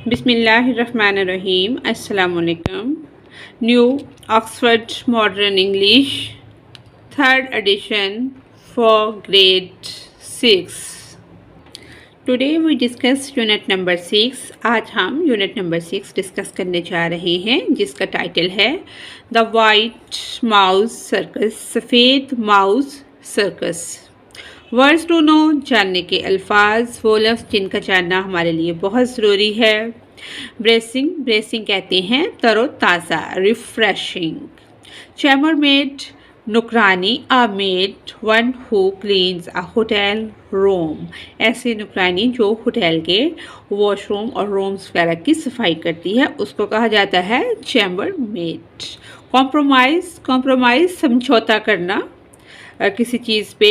बिस्मिल्लाहिर्रहमानिर्रहीम अस्सलाम वालेकुम। New Oxford Modern English third edition for grade 6। Today we discuss unit number 6। आज हम यूनिट नंबर 6 डिस्कस करने जा रहे हैं जिसका टाइटल है द वाइट माउस सर्कस, सफ़ेद mouse circus. Words to know, जानने के अल्फाज, वो लफ्ज़ जिनका जानना हमारे लिए बहुत ज़रूरी है। ब्रेसिंग, ब्रेसिंग कहते हैं तरोताज़ा, रिफ्रेशिंग। चैमरमेड, नुकरानी, a maid one who cleans a hotel room, ऐसे नुकरानी जो होटल के वॉशरूम और रूम्स वगैरह की सफाई करती है उसको कहा जाता है चैमरमेड। कॉम्प्रोमाइज़, कॉम्प्रोमाइज़ समझौता करना, किसी चीज़ पे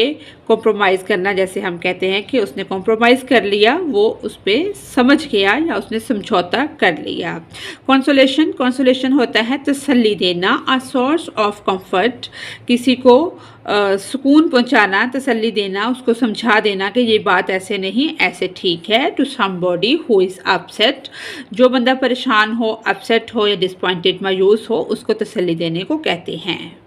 कॉम्प्रोमाइज़ करना, जैसे हम कहते हैं कि उसने कॉम्प्रोमाइज़ कर लिया, वो उस पर समझ गया या उसने समझौता कर लिया। कंसोलेशन, कंसोलेशन होता है तसल्ली देना, अ सोर्स ऑफ कंफर्ट, किसी को सुकून पहुंचाना, तसल्ली देना, उसको समझा देना कि ये बात ऐसे नहीं ऐसे ठीक है। To somebody who is upset, जो बंदा परेशान हो, अपसेट हो या डिसपॉइंटेड, मायूस हो, उसको तसल्ली देने को कहते हैं।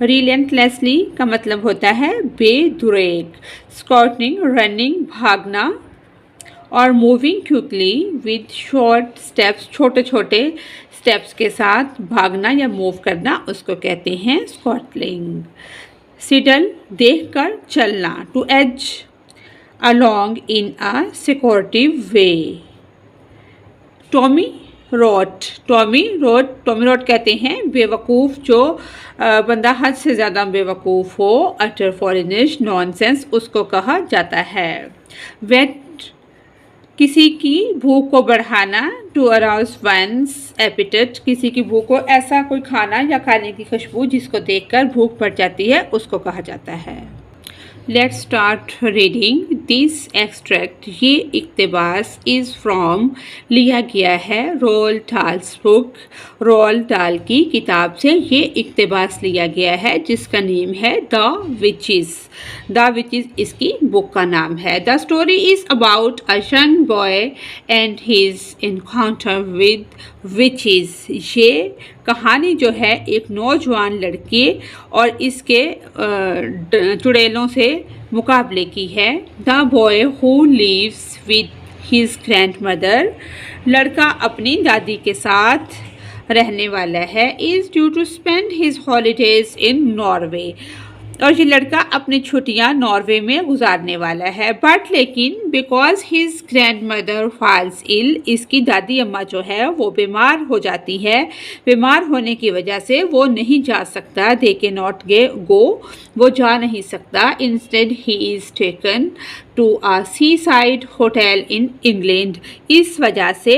रिलेंटलेसली का मतलब होता है बेधुरेक। स्कॉटिंग, रनिंग, भागना, और moving quickly with short steps, छोटे छोटे स्टेप्स के साथ भागना या मूव करना, उसको कहते हैं स्कॉटलिंग। सिडल, देख कर चलना। To edge along in a secretive way. Tommyrot, tommyrot कहते हैं बेवकूफ़, जो बंदा हद से ज़्यादा बेवकूफ़ हो, अटर फॉरेनिश, नॉनसेंस, उसको कहा जाता है। वेट, किसी की भूख को बढ़ाना। टू अराउज वंस एपिटेट, किसी की भूख को, ऐसा कोई खाना या खाने की खुशबू जिसको देखकर भूख बढ़ जाती है उसको कहा जाता है। Let's start reading this extract, ये इक़्तिबास इज़ फ्रॉम, लिया गया है रोल डाल्स बुक, रोल डाल की किताब से ये इक़्तिबास लिया गया है जिसका नेम है द विचेस। द विचेस इसकी बुक का नाम है। The story is about a young boy and his encounter with witches. ये कहानी जो है एक नौजवान लड़के और इसके चुड़ैलों से मुकाबले की है। The boy who lives with his grandmother, लड़का अपनी दादी के साथ रहने वाला है। Is due to spend his holidays in Norway, और ये लड़का अपनी छुट्टियां नॉर्वे में गुजारने वाला है। बट लेकिन because his grandmother falls ill, इसकी दादी अम्मा जो है वो बीमार हो जाती है, बीमार होने की वजह से वो नहीं जा सकता। दे के नॉट गो, वो जा नहीं सकता। Instead he is taken to a seaside hotel in England, इस वजह से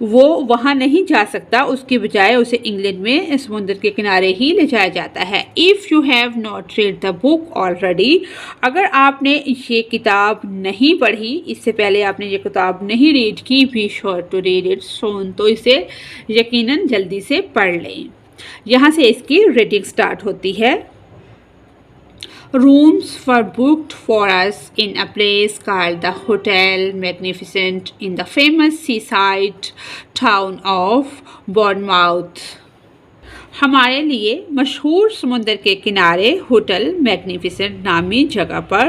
वो वहाँ नहीं जा सकता, उसकी बजाय उसे इंग्लैंड में समुद्र के किनारे ही ले जाया जाता है। If you have not read the book already, अगर आपने ये किताब नहीं पढ़ी, इससे पहले आपने ये किताब नहीं रीड की, be sure to read it soon, तो इसे यकीनन जल्दी से पढ़ लें। यहाँ से इसकी रीडिंग स्टार्ट होती है। Rooms were booked for us in a place called the Hotel Magnificent in the famous seaside town of Bournemouth. हमारे लिए मशहूर समुद्र के किनारे होटल मैग्निफिसेंट नामी जगह पर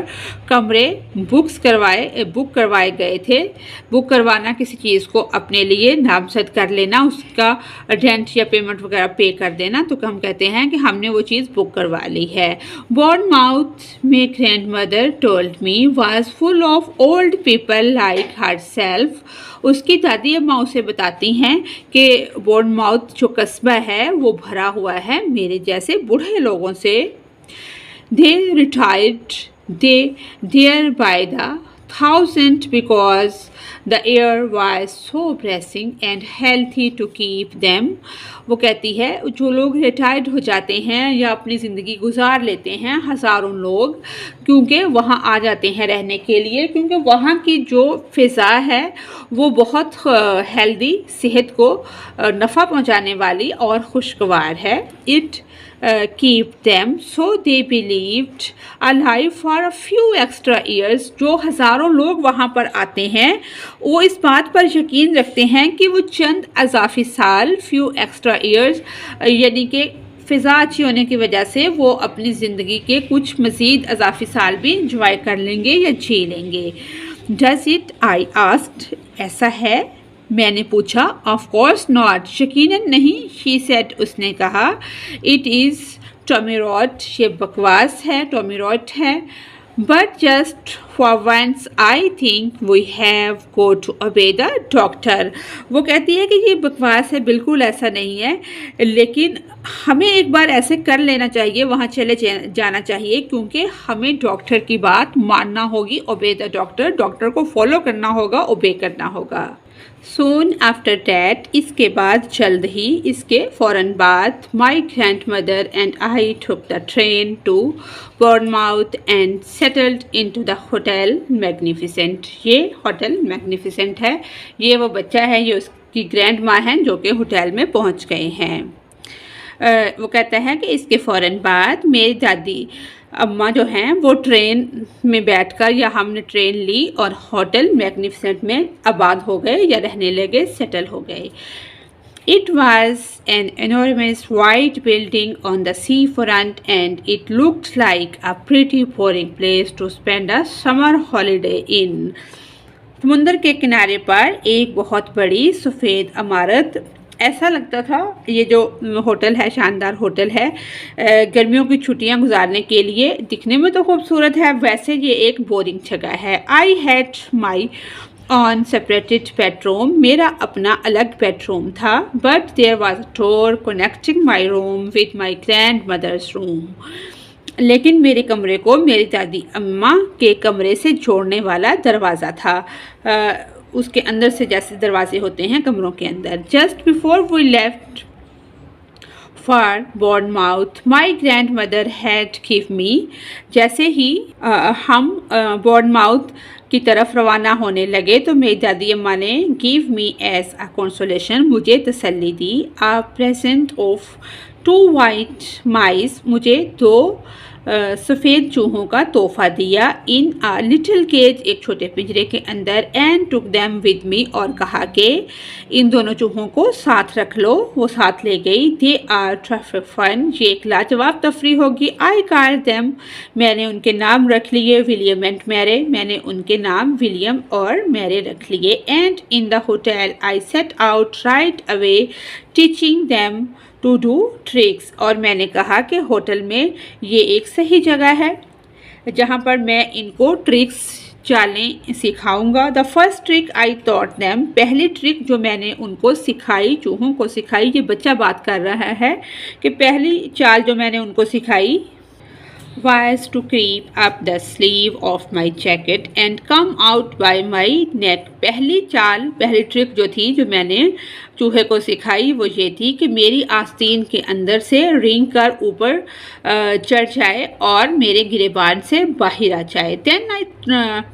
कमरे बुक करवाए गए थे। बुक करवाना, किसी चीज़ को अपने लिए नामजद कर लेना, उसका रेंट या पेमेंट वगैरह पे कर देना, तो हम कहते हैं कि हमने वो चीज़ बुक करवा ली है। बॉर्नमाउथ में grand mother told me was full of old people like her self, उसकी दादी अम्मा उसे बताती हैं कि बॉर्नमाउथ जो कस्बा है वो भरा हुआ है मेरे जैसे बूढ़े लोगों से। They retired there by the thousand because the air was so bracing and healthy to keep them, वो कहती है जो लोग रिटायर्ड हो जाते हैं या अपनी ज़िंदगी गुजार लेते हैं, हज़ारों लोग, क्योंकि वहाँ आ जाते हैं रहने के लिए, क्योंकि वहाँ की जो फ़िज़ा है वो बहुत हेल्दी, सेहत को नफ़ा पहुँचाने वाली और खुशगवार है। It keep them, so they believed alive for a few extra years. जो हज़ारों लोग वहाँ पर आते हैं वो इस बात पर यकीन रखते हैं कि वो चंद अजाफी साल, few extra years, यानी कि फ़िज़ा अच्छी होने की वजह से वो अपनी ज़िंदगी के कुछ मज़ीद अजाफी साल भी इंजॉय कर लेंगे या जी लेंगे। Does it? I asked. ऐसा है? मैंने पूछा। ऑफ कोर्स नॉट, यकीनन नहीं, शी सेड, उसने कहा। इट इज़ टॉमी रॉट, ये बकवास है, टॉमी रॉट है। But just for once I think we have go to obey the doctor. वो कहती है कि ये बकवास है, बिल्कुल ऐसा नहीं है, लेकिन हमें एक बार ऐसे कर लेना चाहिए, वहाँ चले जाना चाहिए, क्योंकि हमें डॉक्टर की बात मानना होगी। ओबे द डॉक्टर, डॉक्टर को फॉलो करना होगा, ओबे करना होगा। Soon after that, इसके बाद, जल्द ही, इसके फ़ौरन बाद, my grandmother and I took the train to Bournemouth and settled into the Hotel Magnificent. ये होटल मैग्निफिसेंट है, ये वो बच्चा है, ये उसकी ग्रैंड माँ हैं जो कि होटल में पहुँच गए हैं। वो कहता है कि इसके फ़ौरन बाद मेरी दादी अम्मा जो हैं वो ट्रेन में बैठकर, या हमने ट्रेन ली और होटल मैग्निफिसेंट में आबाद हो गए या रहने लगे, सेटल हो गए। It was an enormous white building on the seafront and it looked like a pretty boring place to spend a summer holiday in. समुंदर के किनारे पर एक बहुत बड़ी सफ़ेद इमारत, ऐसा लगता था ये जो होटल है, शानदार होटल है, गर्मियों की छुट्टियां गुजारने के लिए। दिखने में तो खूबसूरत है, वैसे ये एक बोरिंग जगह है। I had my own separated bedroom, मेरा अपना अलग बेडरूम था। But there was a door connecting my room with my grandmother's room, लेकिन मेरे कमरे को मेरी दादी अम्मा के कमरे से जोड़ने वाला दरवाज़ा था। उसके अंदर से जैसे दरवाजे होते हैं कमरों के अंदर। Just before we left for Bournemouth my grandmother had give me, जैसे ही हम बॉर्नमाउथ की तरफ रवाना होने लगे तो मेरी दादी अम्मा ने give me as a consolation, मुझे तसल्ली दी, a present of 2 white mice, मुझे 2 सफ़ेद चूहों का तोहफा दिया, इन आ लिटिल केज, एक छोटे पिंजरे के अंदर, and took them with me, और कहा कि इन दोनों चूहों को साथ रख लो। वो साथ ले गई। दे आर ट्रैफिक फन, ये एक लाजवाब तफरी होगी। आई कॉल दैम, मैंने उनके नाम रख लिए, विलियम एंड मैरे, मैंने उनके नाम विलियम और मैरे रख लिए। And in the hotel I set out right away teaching them to do tricks, और मैंने कहा कि होटल में ये एक सही जगह है जहाँ पर मैं इनको ट्रिक्स, चालें सिखाऊंगा। The first trick I taught them, पहली ट्रिक जो मैंने उनको सिखाई, चूहों को सिखाई, ये बच्चा बात कर रहा है कि पहली चाल जो मैंने उनको सिखाई was to creep up the sleeve of my jacket and come out by my neck. पहली चाल, पहली ट्रिक जो थी, जो मैंने चूहे को सिखाई, वो ये थी कि मेरी आस्तीन के अंदर से रेंग कर ऊपर चढ़ जाए और मेरे गिरेबान से बाहर आ जाए। देन आई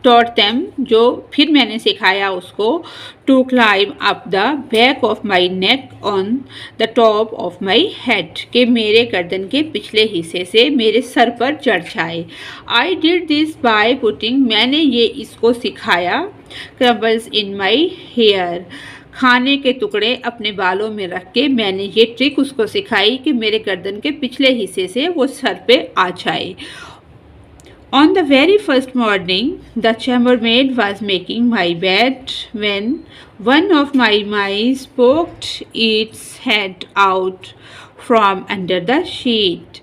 टॉट देम, जो फिर मैंने सिखाया उसको, to climb up the back of my neck on the top of my head, कि मेरे गर्दन के पिछले हिस्से से मेरे सर पर चढ़ जाए। I did this by putting, मैंने ये इसको सिखाया, क्रम्बल्स इन माई हेयर, खाने के टुकड़े अपने बालों में रख के मैंने ये ट्रिक उसको सिखाई कि मेरे गर्दन के पिछले हिस्से से वो सर पे आ जाए। On the very first morning, the chambermaid was making my bed when one of my mice poked its head out from under the sheet.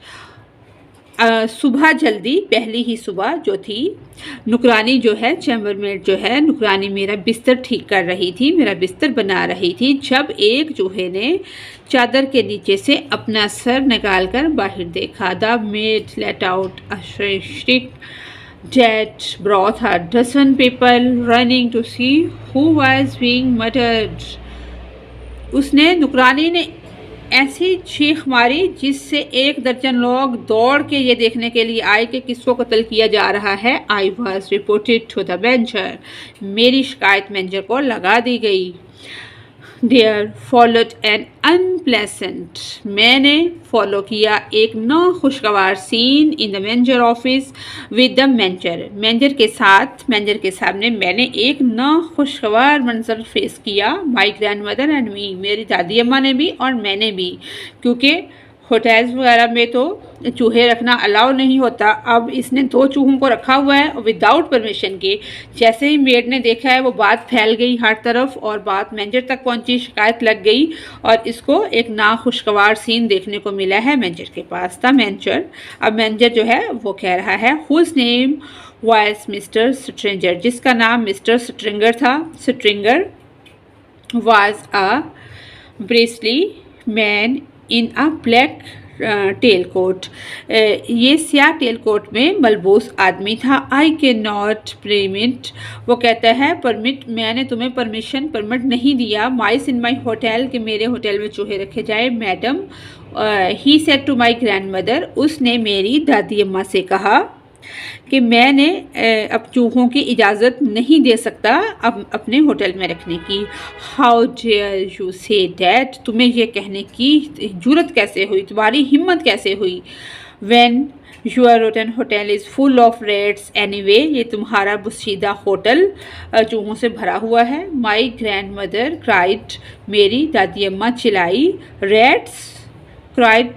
सुबह जल्दी, पहली ही सुबह जो थी, नुकरानी जो है, चैम्बरमेड जो है, नुकरानी मेरा बिस्तर ठीक कर रही थी, मेरा बिस्तर बना रही थी, जब एक चूहे ने चादर के नीचे से अपना सर निकालकर बाहर देखा। The made let out a shriek that brought a dozen people running to see who was being murdered. उसने, नुकरानी ने ऐसी चीख मारी जिससे 1 दर्जन लोग दौड़ के ये देखने के लिए आए कि किसको कत्ल किया जा रहा है। I was reported to the manager, मेरी शिकायत मैनेजर को लगा दी गई। देयर फॉलोड एन अनप्लेसेंट, मैंने फॉलो किया एक नाखुशगवार scene in the manager office with the manager, manager के साथ, मैनेजर के सामने मैंने एक नाखुशगवार मंजर फेस किया। My grand mother and me, मेरी दादी अम्मा ने भी और मैंने भी, क्योंकि होटल्स वगैरह में तो चूहे रखना अलाउ नहीं होता। अब इसने 2 चूहों को रखा हुआ है विदाउट परमिशन के। जैसे ही मेड ने देखा है वो बात फैल गई हर तरफ और बात मैनेजर तक पहुंची, शिकायत लग गई और इसको एक नाखुशगवार सीन देखने को मिला है मैनेजर के पास। था मैनेजर, अब मैनेजर जो है वो कह रहा है whose name was Mister Stranger, जिसका नाम मिस्टर स्ट्रिंगर था। Stringer was a bristly man in a black tail coat, ये स्याह टेल कोट में मलबूस आदमी था। आई कैन नॉट परमिट, वो कहता है परमिट, मैंने तुम्हें परमिट नहीं दिया। माइस इन माई होटल, कि मेरे होटल में चूहे रखे जाए। Madam, he said to my grandmother, उसने मेरी दादी अम्मा से कहा कि मैंने अब चूहों की इजाज़त नहीं दे सकता अब अपने होटल में रखने की। How dare you say that, तुम्हें ये कहने की जुर्रत कैसे हुई, तुम्हारी हिम्मत कैसे हुई। When your rotten hotel is full of rates anyway, ये तुम्हारा बुसीदा होटल चूहों से भरा हुआ है। माई ग्रैंड मदर क्राइड, मेरी दादी अम्मा चिल्लाई। Rates cried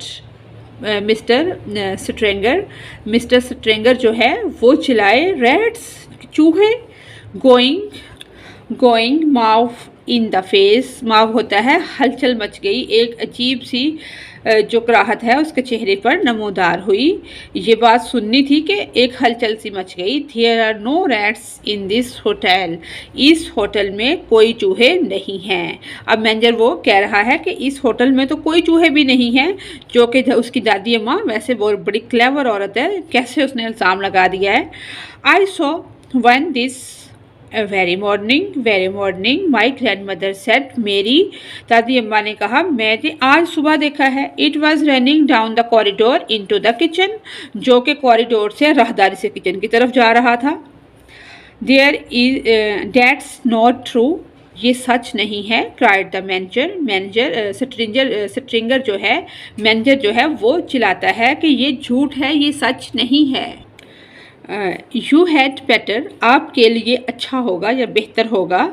mister stranger, mister stranger जो है वो चिल्लाए। रेट्स, चूहे। Going mouth in the face, माव होता है हलचल मच गई, एक अजीब सी जो कराहत है उसके चेहरे पर नमोदार हुई। ये बात सुननी थी कि एक हलचल सी मच गई। There are no rats in this hotel, इस होटल में कोई चूहे नहीं हैं। अब मैनेजर वो कह रहा है कि इस होटल में तो कोई चूहे भी नहीं हैं, जो कि उसकी दादी अम्मा वैसे बहुत बड़ी क्लेवर औरत है, कैसे उसने इल्ज़ाम लगा दिया है। I saw one this very morning my grandmother said, मेरी दादी अम्मा ने कहा मैंने आज सुबह देखा है। It was running down the corridor in to the kitchen, जो कि कॉरिडोर से राहदारी से किचन की तरफ जा रहा था। There is that's not true, ये सच नहीं है। क्राइड द मैनेजर स्ट्रिंगर जो है, मैनेजर जो है वो चिल्लाता है कि ये झूठ है, ये सच नहीं है। यू हैड बेटर, आपके लिए अच्छा होगा या बेहतर होगा।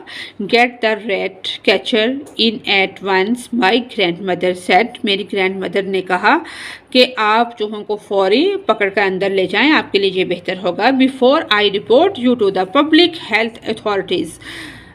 Get the rat catcher in at once, my grandmother said, मेरी ग्रैंड मदर ने कहा कि आप चूहों को फौरी पकड़ कर अंदर ले जाएं, आपके लिए ये बेहतर होगा। Before I report you to the public health authorities,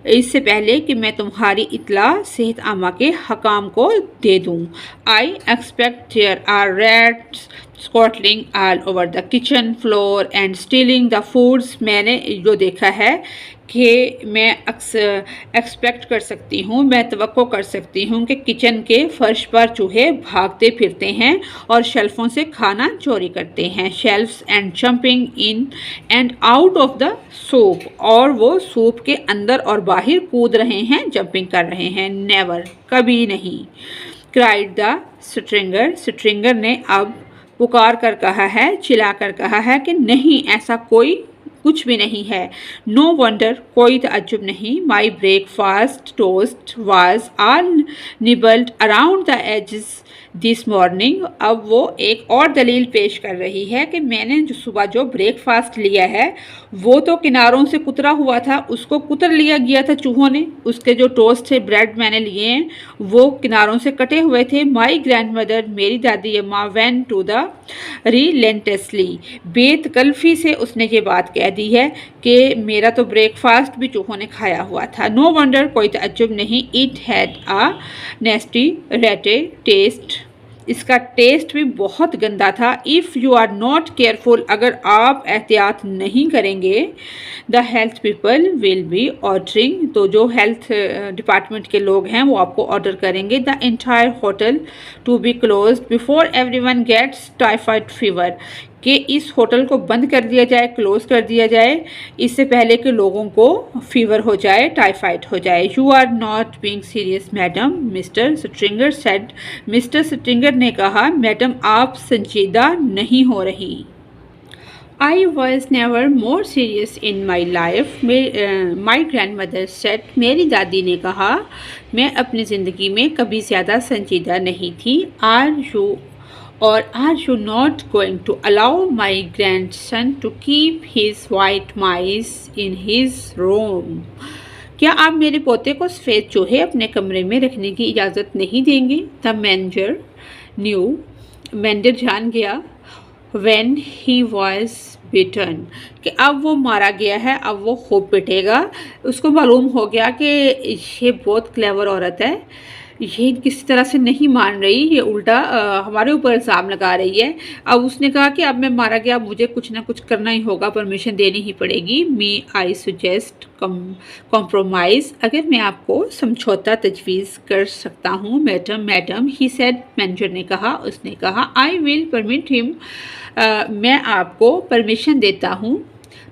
इससे पहले कि मैं तुम्हारी इतला सेहत आमा के हकाम को दे दूँ। I expect there are rats scuttling all over the kitchen floor and stealing the foods, मैंने जो देखा है कि मैं एक्सपेक्ट कर सकती हूँ, मैं तवक्को कर सकती हूँ कि किचन के फर्श पर चूहे भागते फिरते हैं और शेल्फों से खाना चोरी करते हैं। Shelves and jumping in and out of the soup, और वो सूप के अंदर और बाहर कूद रहे हैं, जंपिंग कर रहे हैं। नेवर, कभी नहीं। क्राइड द स्ट्रिंगर ने अब पुकार कर कहा है, चिल्ला कर कहा है कि नहीं, ऐसा कोई कुछ भी नहीं है। नो वंडर, कोई ताज्जुब नहीं। My breakfast toast was all nibbled around the edges this morning, अब वो एक और दलील पेश कर रही है कि मैंने जो सुबह जो ब्रेकफास्ट लिया है वो तो किनारों से कुतरा हुआ था, उसको कुतर लिया गया था चूहों ने। उसके जो टोस्ट थे, ब्रेड मैंने लिए हैं, वो किनारों से कटे हुए थे। माई ग्रैंड मदर, मेरी दादी अम्मा, वेंट टू द रिलेंटसली, बेतकल्फी से उसने ये बात कह दी है कि मेरा तो ब्रेकफास्ट भी चूहों ने खाया हुआ था। नो वंडर, कोई ताज्जुब नहीं। It had a nasty ratty taste, इसका टेस्ट भी बहुत गंदा था। If you are not careful, अगर आप एहतियात नहीं करेंगे, the health people will be ordering, तो जो हेल्थ डिपार्टमेंट के लोग हैं वो आपको ऑर्डर करेंगे the entire hotel to be close before everyone gets typhoid fever, कि इस होटल को बंद कर दिया जाए, क्लोज कर दिया जाए, इससे पहले कि लोगों को फीवर हो जाए, टाइफाइड हो जाए। You are not being serious madam, mister Stringer said, mister Stringer ने कहा मैडम आप संजीदा नहीं हो रही। I was never more serious in my life. My grandmother said. मेरी दादी ने कहा, मैं अपनी ज़िंदगी में कभी ज़्यादा संजीदा नहीं थी. Are you not going to allow my grandson to keep his white mice in his room? क्या आप मेरे पोते को सफ़ेद चूहे अपने कमरे में रखने की इजाज़त नहीं देंगे? The manager knew. मैनेजर जान गया when he was bitten कि अब वो मारा गया है, अब वो खूब पिटेगा. उसको मालूम हो गया कि ये बहुत क्लेवर औरत है, ये किसी तरह से नहीं मान रही, ये उल्टा हमारे ऊपर इल्ज़ाम लगा रही है. अब उसने कहा कि अब मैं मारा गया, मुझे कुछ ना कुछ करना ही होगा, परमिशन देनी ही पड़ेगी. मी आई सुजेस्ट कॉम्प्रोमाइज़. अगर मैं आपको समझौता तजवीज़ कर सकता हूँ मैडम ही सेड. मैनेजर ने कहा, उसने कहा आई विल परमिट हिम. मैं आपको परमिशन देता हूँ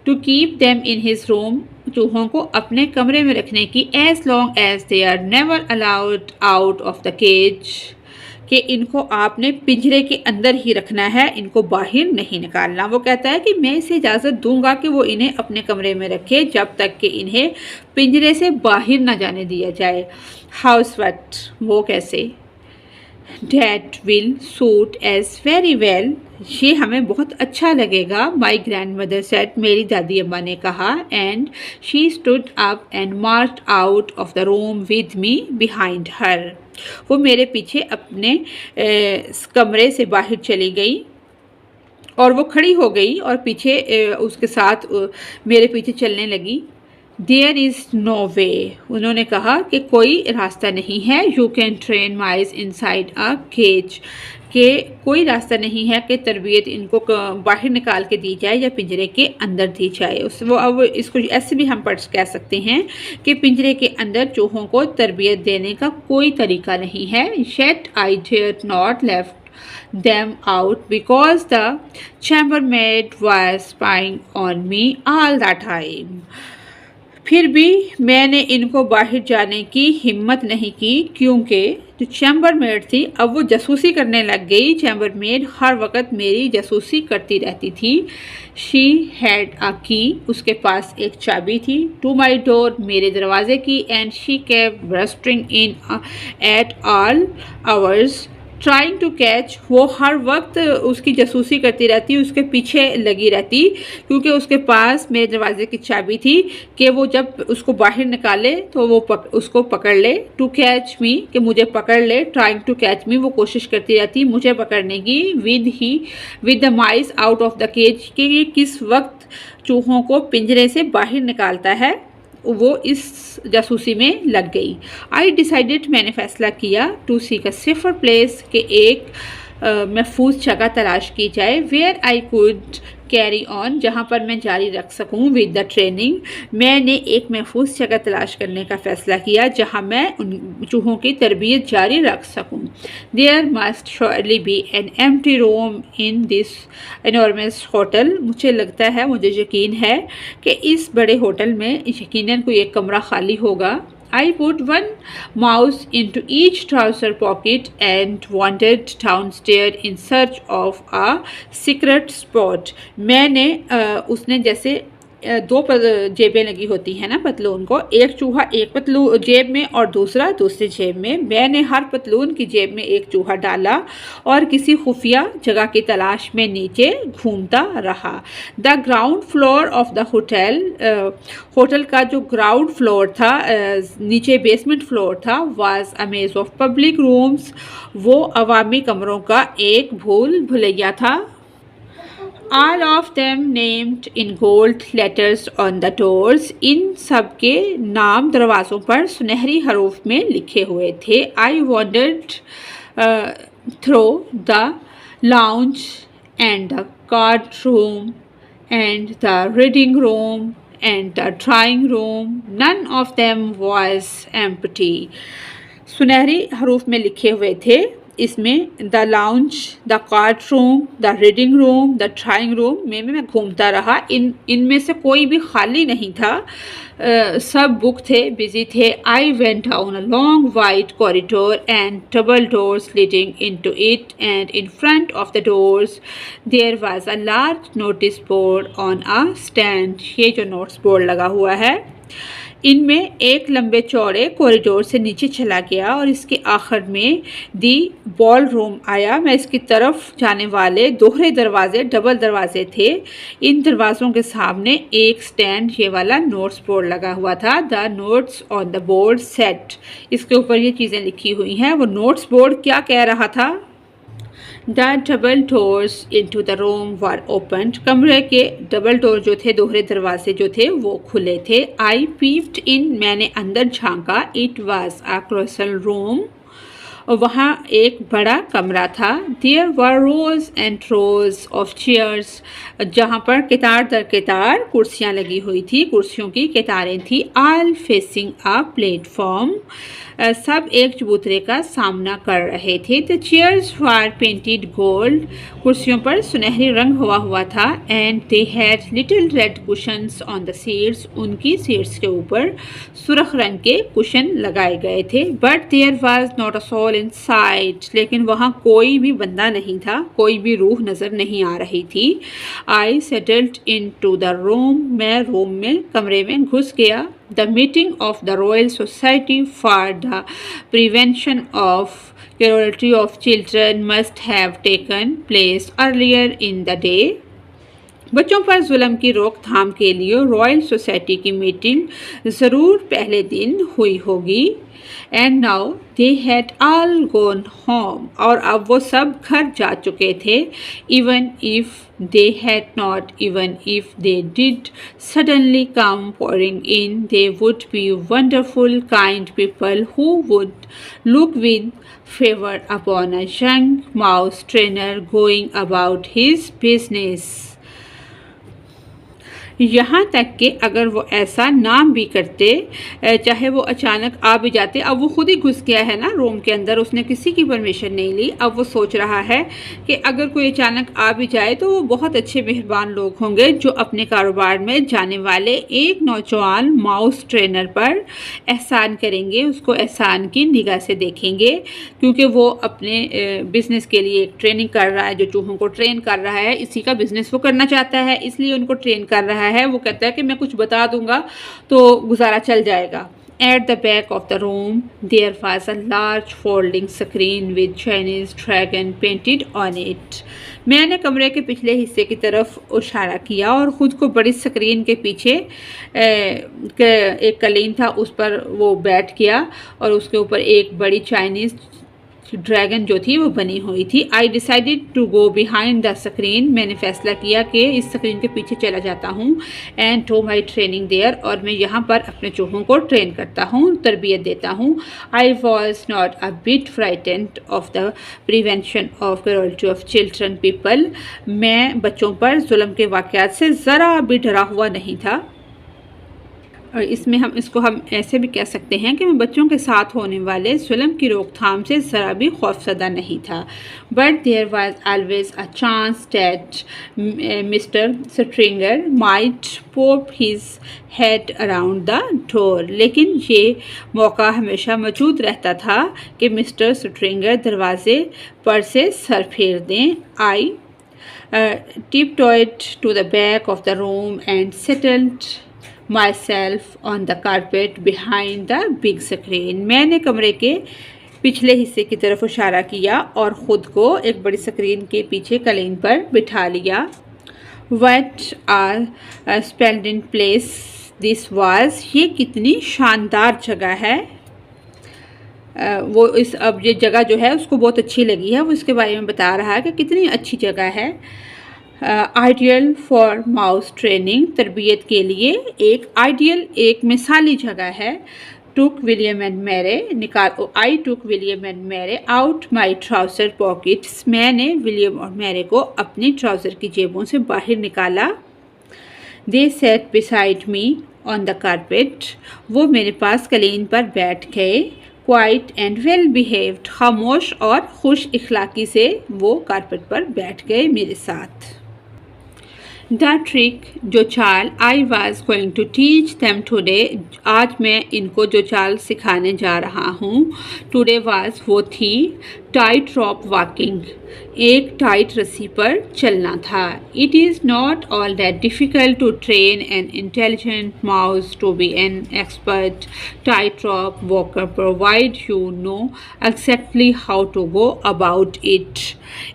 to keep them in his room. चूहों को अपने कमरे में रखने की as long as they are never allowed out of the cage. कि इनको आपने पिंजरे के अंदर ही रखना है, इनको बाहर नहीं निकालना. वो कहता है कि मैं इसे इजाज़त दूंगा कि वो इन्हें अपने कमरे में रखे जब तक कि इन्हें पिंजरे से बाहर ना जाने दिया जाए. हाउस वट, वो कैसे? That will suit us very well. ये हमें बहुत अच्छा लगेगा. My grandmother said. मेरी दादी अम्मा ने कहा. And she stood up and marched out of the room with me behind her. वो मेरे पीछे अपने कमरे से बाहर चली गई और वो खड़ी हो गई और पीछे उसके साथ मेरे पीछे चलने लगी. There is no way. उन्होंने कहा कि कोई रास्ता नहीं है. You can train mice inside a cage. कि कोई रास्ता नहीं है कि तरबियत इनको बाहर निकाल के दी जाए या पिंजरे के अंदर दी जाए. वो अब इसको ऐसे भी हम कह सकते हैं कि पिंजरे के अंदर चूहों को तरबियत देने का कोई तरीका नहीं है. Yet I dare not left them out because the chambermaid was spying on me all the time. फिर भी मैंने इनको बाहर जाने की हिम्मत नहीं की क्योंकि जो चैम्बरमेड थी अब वो जासूसी करने लग गई. चैम्बरमेड हर वक्त मेरी जासूसी करती रहती थी. शी हैड अ की. उसके पास एक चाबी थी. To my door. मेरे दरवाजे की. And she kept bursting in at all hours trying to catch. वो हर वक्त उसकी जासूसी करती रहती, उसके पीछे लगी रहती क्योंकि उसके पास मेरे दरवाजे की चाबी थी कि वो जब उसको बाहर निकाले तो वो उसको पकड़ ले. टू कैच मी, कि मुझे पकड़ ले. ट्राइंग टू कैच मी, वो कोशिश करती रहती मुझे पकड़ने की. With the mice out of the cage, कि ये किस वक्त चूहों को पिंजरे से बाहर निकालता है, वो इस जासूसी में लग गई. आई डिसाइडेड, मैंने फैसला किया. To seek a safer place, के एक महफूज जगह तलाश की जाए. Where I could carry on, जहाँ पर मैं जारी रख सकूँ विद द ट्रेनिंग. मैंने एक महफूज जगह तलाश करने का फ़ैसला किया जहाँ मैं उन चूहों की तरबियत जारी रख सकूँ. There must surely be an empty room in this enormous hotel. मुझे लगता है, मुझे यकीन है कि इस बड़े होटल में यकीनन कोई एक कमरा खाली होगा. I put one mouse into each trouser pocket and wandered downstairs in search of a secret spot. मैंने उसने जैसे दो जेबें लगी होती हैं ना पतलून को, एक चूहा एक पतलून जेब में और दूसरा दूसरी जेब में. मैंने हर पतलून की जेब में एक चूहा डाला और किसी खुफिया जगह की तलाश में नीचे घूमता रहा. The ground floor of the hotel का जो ग्राउंड फ्लोर था, नीचे बेसमेंट फ्लोर था, वाज अ मेज ऑफ पब्लिक रूम्स. वो अवामी कमरों का एक भूल भुलैया था. All of them named in gold letters on the doors. इन सब के नाम दरवाज़ों पर सुनहरी हरूफ में लिखे हुए थे. I wandered through the lounge and the card room and the reading room and the drawing room. None of them was empty. सुनहरी हरूफ में लिखे हुए थे इसमें the lounge, the card room, the reading room, the drawing room में मैं घूमता रहा। इनमें से कोई भी खाली नहीं था। सब बुक थे, बिजी थे। I went down a long wide corridor and double doors leading into it and in front of the doors there was a large notice board on a stand. ये जो नोटिस बोर्ड लगा हुआ है, इनमें एक लंबे चौड़े कॉरिडोर से नीचे चला गया और इसके आखिर में दी बॉल रूम आया। मैं इसकी तरफ जाने वाले दोहरे दरवाजे, डबल दरवाजे थे। इन दरवाज़ों के सामने एक स्टैंड, ये वाला नोट्स बोर्ड लगा हुआ था। The notes on the board set, इसके ऊपर ये चीज़ें लिखी हुई हैं। वो नोट्स बोर्ड क्या कह रहा था? The double doors into the room were opened, कमरे के डबल डोर जो थे, दोहरे दरवाजे जो थे वो खुले थे। आई पीप्ड इन, मैंने अंदर झांका। It was a colossal room, वहाँ एक बड़ा कमरा था। There were rows and rows of chairs, जहाँ पर कतार दर कतार कुर्सियाँ लगी हुई थी, कुर्सियों की कतारें थी। ऑल फेसिंग अ प्लेटफॉर्म, सब एक चबूतरे का सामना कर रहे थे। The chairs were painted gold, कुर्सियों पर सुनहरी रंग हुआ था। And they had little red cushions on the seats, उनकी सीट्स के ऊपर सुर्ख रंग के कुशन लगाए गए थे। But there was not a soul in sight, लेकिन वहाँ कोई भी बंदा नहीं था, कोई भी रूह नज़र नहीं आ रही थी। I settled in to the room, मैं रूम में, कमरे में घुस गया। The meeting of the Royal Society for the Prevention of Cruelty of Children must have taken place earlier in the day. बच्चों पर जुल्म की रोकथाम के लिए रॉयल सोसाइटी की मीटिंग ज़रूर पहले दिन हुई होगी। And now they had all gone home, और अब वो सब घर जा चुके थे। Even if they had not, even if they did suddenly come pouring in, they would be wonderful, kind people who would look with favor upon a young mouse trainer going about his business. यहाँ तक कि अगर वो ऐसा ना भी करते, चाहे वो अचानक आ भी जाते, अब वो खुद ही घुस गया है ना रूम के अंदर, उसने किसी की परमिशन नहीं ली। अब वो सोच रहा है कि अगर कोई अचानक आ भी जाए तो वो बहुत अच्छे मेहरबान लोग होंगे जो अपने कारोबार में जाने वाले एक नौजवान माउस ट्रेनर पर एहसान करेंगे, उसको एहसान की निगाह से देखेंगे, क्योंकि वो अपने बिज़नेस के लिए एक ट्रेनिंग कर रहा है, जो चूहों को ट्रेन कर रहा है, इसी का बिज़नेस वो करना चाहता है, इसलिए उनको ट्रेन कर रहा है। वो कहता है कि मैं कुछ बता दूंगा तो गुजारा चल जाएगा। At the back of the room there was a large folding screen with Chinese dragon painted on it. मैंने कमरे के पिछले हिस्से की तरफ इशारा किया और ख़ुद को बड़ी स्क्रीन के पीछे एक कलीन था, उस पर वो बैठ गया और उसके ऊपर एक बड़ी चाइनीज़ ड्रैगन जो थी वो बनी हुई थी। I decided to go behind the screen, मैंने फैसला किया कि इस स्क्रीन के पीछे चला जाता हूँ। And to my training there, और मैं यहाँ पर अपने चूहों को ट्रेन करता हूँ, तरबियत देता हूँ। I was not a bit frightened of the prevention of cruelty of children people, मैं बच्चों पर जुल्म के वाक़यात से ज़रा भी डरा हुआ नहीं था। और इसमें हम ऐसे भी कह सकते हैं कि मैं बच्चों के साथ होने वाले जुल्म की रोकथाम से ज़रा भी खौफज़दा नहीं था। But there was always a chance that mister Stringer might pop his head around the door, लेकिन ये मौका हमेशा मौजूद रहता था कि मिस्टर स्ट्रिंगर दरवाजे पर से सर फेर दें। आई tiptoed to the back of the room and settled myself on the carpet behind the big screen. मैंने कमरे के पिछले हिस्से की तरफ इशारा किया और ख़ुद को एक बड़ी स्क्रीन के पीछे कलीन पर बिठा लिया। What a splendid place this was, ये कितनी शानदार जगह है। वो इस अब ये जगह जो है उसको बहुत अच्छी लगी है, वो इसके बारे में बता रहा है कि कितनी अच्छी जगह है। आइडियल फॉर माउस ट्रेनिंग, तरबियत के लिए एक आइडियल, एक मिसाली जगह है। Took William and Mary, I took William and Mary out my trouser pockets, मैंने विलियम और मैरे को अपनी ट्राउज़र की जेबों से बाहर निकाला। They set beside me on the carpet, वो मेरे पास कलीन पर बैठ गए। क्वाइट एंड वेल बिहेव्ड, खामोश और खुश इखलाकी से वो कारपेट पर बैठ गए मेरे साथ। द ट्रिक, जो चाल, I was going to teach them today, आज मैं इनको जो चाल सिखाने जा रहा हूँ, टूडे वॉज वो थी, टाइट रॉप वॉकिंग, एक टाइट रस्सी पर चलना था। It is not all that difficult to train an intelligent mouse to be an expert tightrope walker provide you know exactly how to go about it.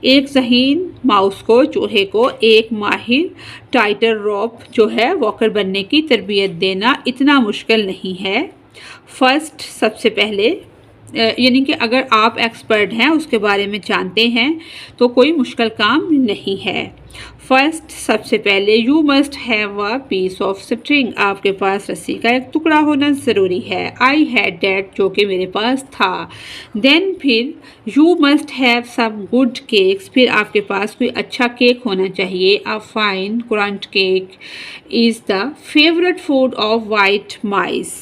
एक ज़हीन mouse को, चूहे को, एक माहिर टाइटर रॉप जो है वॉकर बनने की तरबियत देना इतना मुश्किल नहीं है। फर्स्ट, सबसे पहले, यानी कि अगर आप एक्सपर्ट हैं, उसके बारे में जानते हैं, तो कोई मुश्किल काम नहीं है। फर्स्ट, सबसे पहले, you must have a piece of string, आपके पास रस्सी का एक टुकड़ा होना ज़रूरी है। आई हैड डैट, जो कि मेरे पास था। देन, फिर, you must have some good cakes, फिर आपके पास कोई अच्छा केक होना चाहिए। A fine crunch cake is the favourite food of white mice,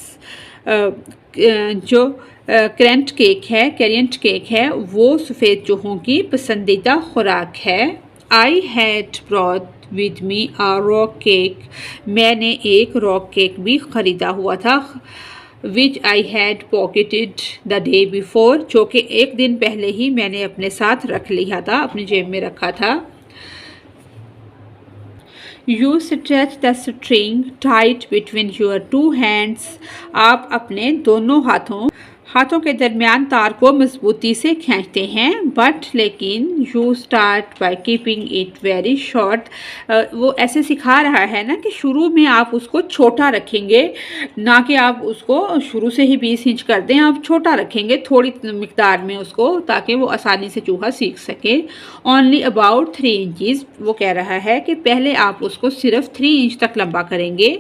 जो क्रंच केक है, कैरियंट केक है, वो सफ़ेद चूहों की पसंदीदा खुराक है। I had brought with me a rock cake, मैंने एक रॉक केक भी ख़रीदा हुआ था। Which I had pocketed the day before, जो कि एक दिन पहले ही मैंने अपने साथ रख लिया था, अपनी जेब में रखा था। You stretch the string tight between your two hands, आप अपने दोनों हाथों के दरमियान तार को मजबूती से खींचते हैं। बट लेकिन, you start by keeping it very short, वो ऐसे सिखा रहा है ना कि शुरू में आप उसको छोटा रखेंगे, ना कि आप उसको शुरू से ही 20 इंच कर दें, आप छोटा रखेंगे थोड़ी मिकदार में उसको, ताकि वो आसानी से चूहा सीख सके। ओनली अबाउट 3 इंचज़, वो कह रहा है कि पहले आप उसको सिर्फ 3 इंच तक लंबा करेंगे।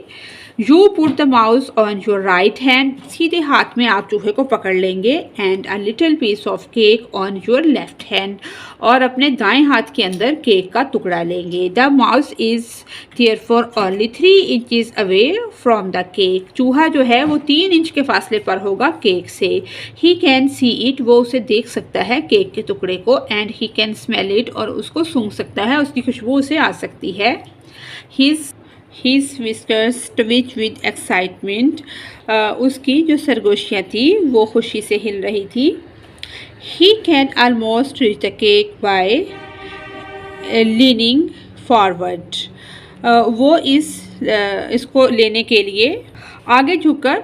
You put the mouse on your right hand, सीधे हाथ में आप चूहे को पकड़ लेंगे। And a little piece of cake on your left hand, और अपने दाएं हाथ के अंदर केक का टुकड़ा लेंगे। The mouse is therefore only 3 inches away from the cake, चूहा जो है वो 3 इंच के फासले पर होगा केक से। ही कैन सी इट, वो उसे देख सकता है केक के टुकड़े को। And he can smell it, और उसको सूंघ सकता है, उसकी खुशबू उसे आ सकती है। His whiskers twitch with excitement, उसकी जो सरगोशियाँ थी वो खुशी से हिल रही थी। He can almost reach the cake by leaning forward, वो इसको लेने के लिए आगे झुककर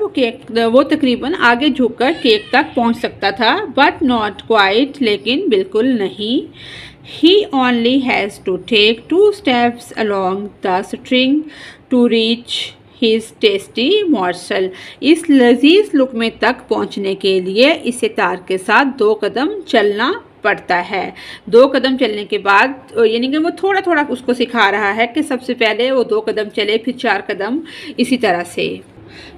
वो तकरीबन आगे झुककर केक तक पहुंच सकता था। बट नॉट क्वाइट, लेकिन बिल्कुल नहीं। He only has to take 2 steps along the string to reach his tasty morsel, इस लजीज लुक़मे तक पहुंचने के लिए इसे तार के साथ 2 कदम चलना पड़ता है। 2 कदम चलने के बाद, यानी कि वो थोड़ा थोड़ा उसको सिखा रहा है कि सबसे पहले वो 2 कदम चले, फिर 4 कदम, इसी तरह से।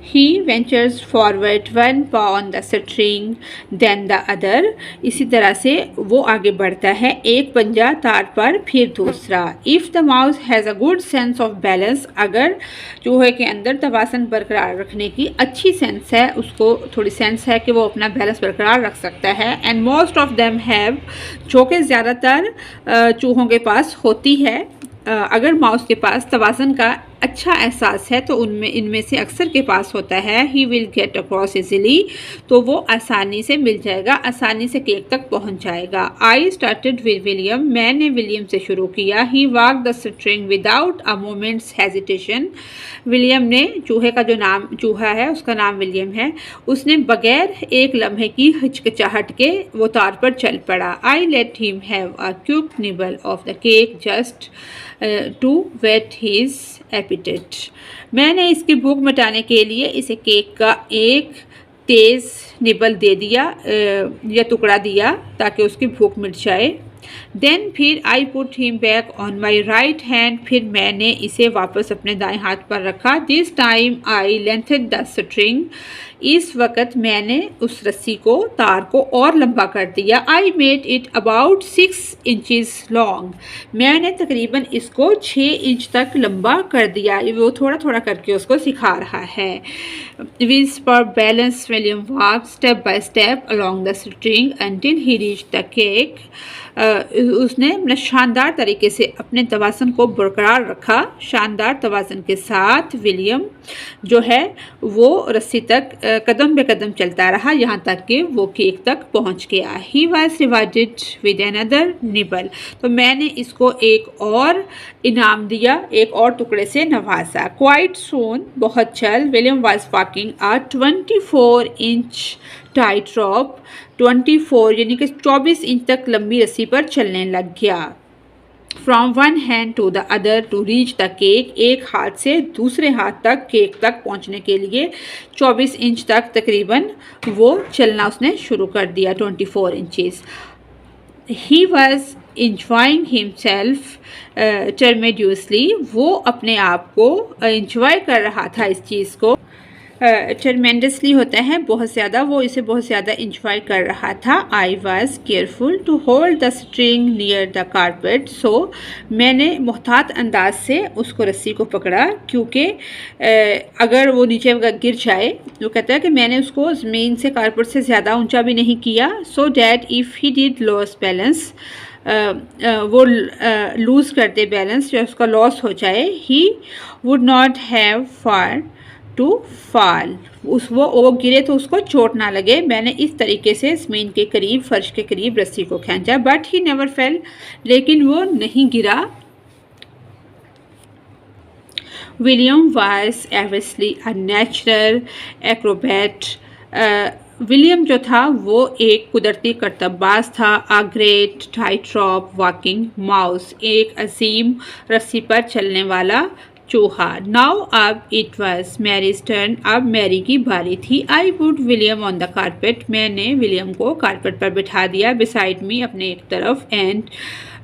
He ventures forward 1 paw on the string, then the other, इसी तरह से वो आगे बढ़ता है, एक पंजा तार पर, फिर दूसरा। If the mouse has a good sense of balance, अगर चूहे के अंदर तवाज़ुन बरकरार रखने की अच्छी सेंस है, उसको थोड़ी सेंस है कि वो अपना बैलेंस बरकरार रख सकता है। And most of them have, जो कि ज़्यादातर चूहों के पास होती है। अगर माउस के पास तवाज़ुन का अच्छा एहसास है तो इनमें से अक्सर के पास होता है। He will get across easily, तो वो आसानी से मिल जाएगा, आसानी से केक तक पहुंच जाएगा। आई स्टार्टेड विद विलियम, मैंने विलियम से शुरू किया। He walk the string without a moments hesitation, William ने, चूहा है उसका नाम विलियम है, उसने बगैर एक लम्हे की हिचकिचाहट के वो तार पर चल पड़ा। I let him have a quick nibble of the cake just to whet his appetite, मैंने इसकी भूख मिटाने के लिए इसे केक का एक तेज़ निबल दे दिया या टुकड़ा दिया ताकि उसकी भूख मिट जाए। देन फिर I put him back on my right hand, फिर मैंने इसे वापस अपने दाएं हाथ पर रखा। This time I lengthened the string, इस वक्त मैंने उस रस्सी को तार को और लंबा कर दिया। I made it about 6 inches long. मैंने तकरीबन इसको 6 इंच तक लंबा कर दिया। वो थोड़ा थोड़ा करके उसको सिखा रहा है। विथ पर balance William walk step by step along the string until he reach the cake. उसने अपने शानदार तरीके से अपने तवाज़ुन को बरकरार रखा। शानदार तवाज़ुन के साथ विलियम जो है वो रस्सी तक कदम बे कदम चलता रहा यहाँ तक कि वो केक तक पहुँच गया। He was rewarded with another nibble. तो मैंने इसको एक और इनाम दिया, एक और टुकड़े से नवाजा। क्वाइट सून, बहुत जल्द, William was walking a 24 inch tightrope. 24 यानी कि 24 इंच तक लंबी रस्सी पर चलने लग गया। From one hand to the other to reach the cake. एक हाथ से दूसरे हाथ तक केक तक पहुंचने के लिए 24 इंच तक तकरीबन वो चलना उसने शुरू कर दिया। 24 inches. He was enjoying himself tremendously. वो अपने आप को इंजॉय कर रहा था इस चीज़ को। ट्रमेंडसली होता है बहुत ज़्यादा, वो इसे बहुत ज़्यादा इंजॉय कर रहा था। I was careful to hold the string near the carpet. So मैंने मोहतात अंदाज से उसको रस्सी को पकड़ा, क्योंकि अगर वो नीचे गिर जाए, वो कहता है कि मैंने उसको ज़मीन से कारपेट से ज़्यादा ऊंचा भी नहीं किया। So that if he did loss balance, वो लूज़ कर दे बैलेंस, या उसका लॉस हो जाए, he would not have far to fall. वो गिरे तो उसको चोट ना लगे। मैंने इस तरीके से ज़मीन के करीब, फर्श के करीब रस्सी को खींचा। बट ही नेवर फेल, लेकिन वो नहीं गिरा। William was obviously a natural acrobat. William जो था वो एक कुदरती करतबबाज था। A great tight रॉप walking mouse, एक अजीम रस्सी पर चलने वाला चूहा। नाउ अब इट वॉज मैरीज टर्न, अब मैरी की बारी थी। I put William on the carpet, मैंने विलियम को कारपेट पर बिठा दिया, बिसाइड मी, अपने एक तरफ, and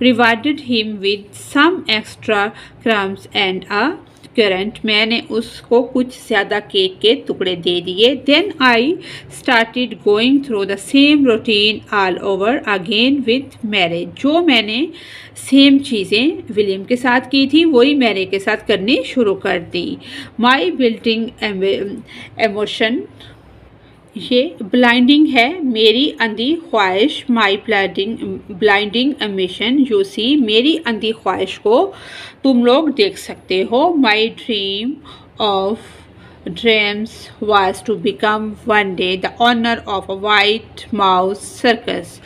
rewarded him with some extra crumbs and a current. मैंने उसको कुछ ज़्यादा केक के टुकड़े दे दिए। Then I started going through the same routine all over again with Mary. जो मैंने सेम चीज़ें विलियम के साथ की थी वही मैरी के साथ करनी शुरू कर दी। माई बिल्डिंग एमोशन, ये ब्लाइंडिंग है, मेरी अंधी ख्वाहिश। माई ब्लाइंडिंग एम्बिशन यू सी, मेरी अंधी ख्वाहिश को तुम लोग देख सकते हो। My dream of dreams was to become one day the owner of a white mouse circus।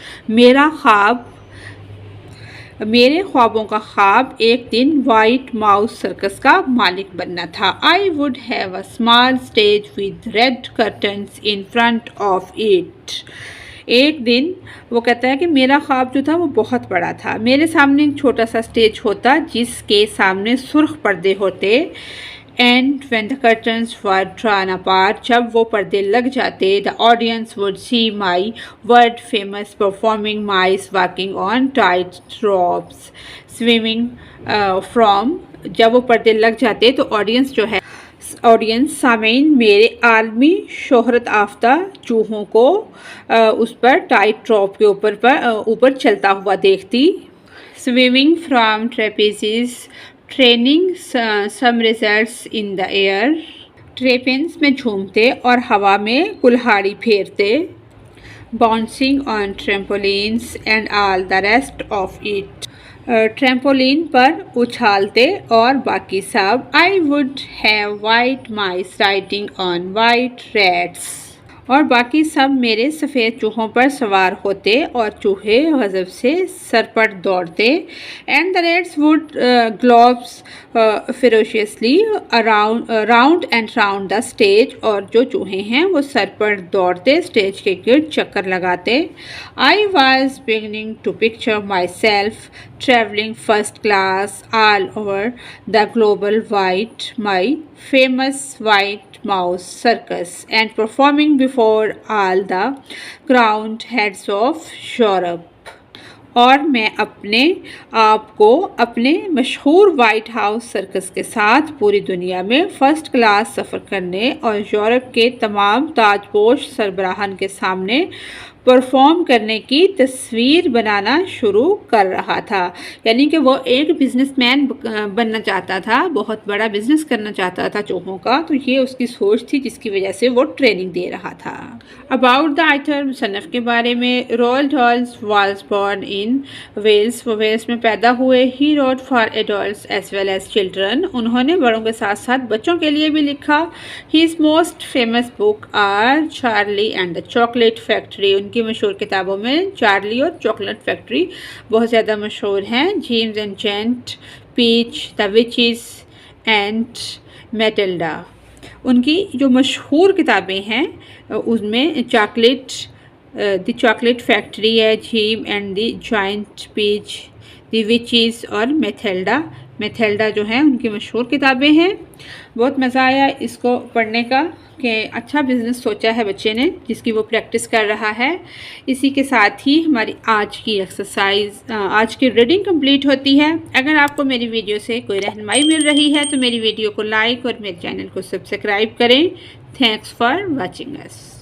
मेरे ख्वाबों का ख्वाब एक दिन वाइट माउस सर्कस का मालिक बनना था। आई would have a small stage with red curtains in front of it. एक दिन वो कहता है कि मेरा ख्वाब जो था वो बहुत बड़ा था। मेरे सामने एक छोटा सा स्टेज होता जिसके सामने सुर्ख पर्दे होते। And when the curtains were drawn apart, जब वो पर्दे लग जाते, the audience would see my world famous performing mice walking on tight ropes swimming from. जब वो पर्दे लग जाते तो ऑडियंस जो है, ऑडियंस सामीन मेरे आलमी शोहरत आफ्ता चूहों को उस पर टाइट रॉप के ऊपर चलता हुआ देखती। Swinging from trapezes, turning somersaults in the air, trapezes में झूमते और हवा में कुल्हाड़ी फेरते। Bouncing on trampolines and all the rest of it, trampoline पर उछालते और बाकी सब। I would have white mice riding on white rats, और बाकी सब मेरे सफ़ेद चूहों पर सवार होते और चूहे गज़ब से सर पर दौड़ते। And the rats would gallop ferociously round and round the stage, और जो चूहे हैं वो सर पर दौड़ते, स्टेज के गिर्द चक्कर लगाते। I was beginning to picture myself traveling first class all over the global white, my famous white mouse circus, and performing before all the crowned heads of Europe। और मैं अपने आप को अपने मशहूर वाइट हाउस सर्कस के साथ पूरी दुनिया में फ़र्स्ट क्लास सफ़र करने और यूरोप के तमाम ताजपोश सरबराहान के सामने परफॉर्म करने की तस्वीर बनाना शुरू कर रहा था। यानी कि वो एक बिजनेसमैन बनना चाहता था, बहुत बड़ा बिजनेस करना चाहता था चूहों का। तो ये उसकी सोच थी जिसकी वजह से वो ट्रेनिंग दे रहा था। अबाउट द आइथर मुसन्नफ़ के बारे में, Roald Dahls was born in Wales, वो वेल्स में पैदा हुए। He wrote for adults as well as children, उन्होंने बड़ों के साथ साथ बच्चों के लिए भी लिखा। His most famous book are Charlie and the Chocolate Factory, उनकी मशहूर किताबों में चार्ली और चॉकलेट फैक्ट्री बहुत ज़्यादा मशहूर हैं। James and Giant, Peach, the Witches and Matilda, उनकी जो मशहूर किताबें हैं उसमें द चॉकलेट फैक्ट्री है, James and the Giant Peach, the Witches और मैथिल्डा जो है उनकी मशहूर किताबें हैं। बहुत मज़ा आया इसको पढ़ने का कि अच्छा बिज़नेस सोचा है बच्चे ने जिसकी वो प्रैक्टिस कर रहा है। इसी के साथ ही हमारी आज की एक्सरसाइज, आज की रीडिंग कंप्लीट होती है। अगर आपको मेरी वीडियो से कोई रहनुमाई मिल रही है तो मेरी वीडियो को लाइक और मेरे चैनल को सब्सक्राइब करें। Thanks for watching us.